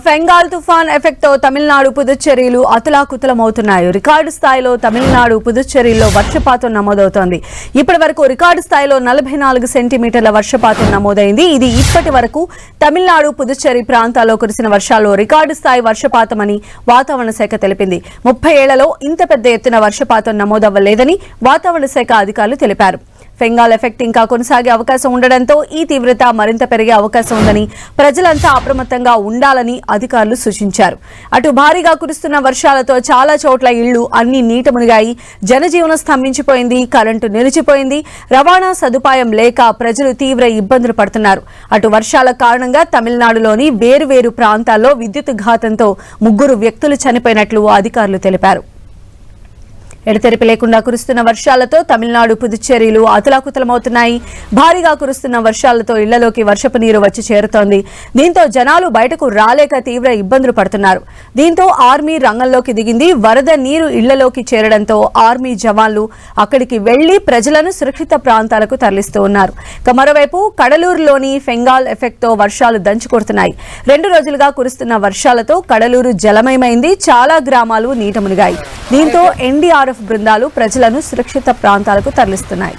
Fengal తుఫాన్ effect తో Tamil Nadu పుదుచ్చేరిలు అతలాకుతలమవుతున్నాయి. Record స్థాయిలో తమిళనాడు పుదుచ్చేరిలో వర్షపాతం నమోదవుతోంది. ఇప్పటి వరకు రికార్డు స్థాయిలో 44 సెంటీమీటర్ల వర్షపాతం నమోదైంది. ఇది ఇప్పటి వరకు తమిళనాడు పుదుచ్చేరి ప్రాంతాల్లో కురిసిన వర్షాల్లో రికార్డు స్థాయి వర్షపాతమని వాతావరణ శాఖ తెలిపింది. 30 ఏళ్లలో ఇంత పెద్ద ఎత్తున వర్షపాతం నమోదవ్వలేదని వాతావరణ శాఖ అధికారులు తెలిపారు. ఫెంగాల్ ఎఫెక్ట్ ఇంకా కొనసాగే అవకాశం ఉండడంతో ఈ తీవ్రత మరింత పెరిగే అవకాశం ఉందని ప్రజలంతా అప్రమత్తంగా ఉండాలని అధికారులు సూచించారు. అటు భారీగా కురుస్తున్న వర్షాలతో చాలా చోట్ల ఇళ్లు అన్ని నీట మునిగాయి. జనజీవనం స్తంభించిపోయింది. కరెంటు నిలిచిపోయింది. రవాణా సదుపాయం లేక ప్రజలు తీవ్ర ఇబ్బందులు పడుతున్నారు. అటు వర్షాల కారణంగా తమిళనాడులోని వేరువేరు ప్రాంతాల్లో విద్యుత్ ఘాతంతో 3 వ్యక్తులు చనిపోయినట్లు అధికారులు తెలిపారు. ఎడతెరిపి లేకుండా కురుస్తున్న వర్షాలతో తమిళనాడు పుదుచ్చేరిలు అతలాకుతలమవుతున్నాయి. భారీగా కురుస్తున్న వర్షాలతో ఇళ్లలోకి వర్షపు నీరు వచ్చి చేరుతోంది. దీంతో జనాలు బయటకు రాలేక తీవ్ర ఇబ్బందులు పడుతున్నారు. దీంతో ఆర్మీ రంగంలోకి దిగింది. వరద నీరు ఇళ్లలోకి చేరడంతో ఆర్మీ జవాన్లు అక్కడికి వెళ్లి ప్రజలను సురక్షిత ప్రాంతాలకు తరలిస్తూ ఉన్నారు. మరోవైపు కడలూరులోని ఫెంగాల్ ఎఫెక్ట్ తో వర్షాలు దంచుకొడుతున్నాయి. 2 రోజులుగా కురుస్తున్న వర్షాలతో కడలూరు జలమయమైంది. చాలా గ్రామాలు నీట మునిగాయి. దీంతో ఎన్డీఆర్ఎఫ్ బృందాలు ప్రజలను సురక్షిత ప్రాంతాలకు తరలిస్తున్నాయి.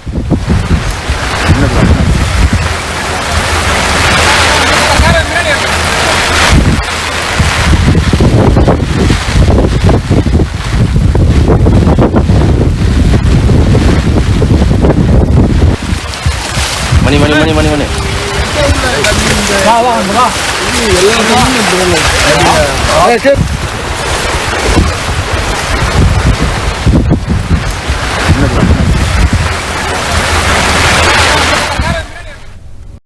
మనీ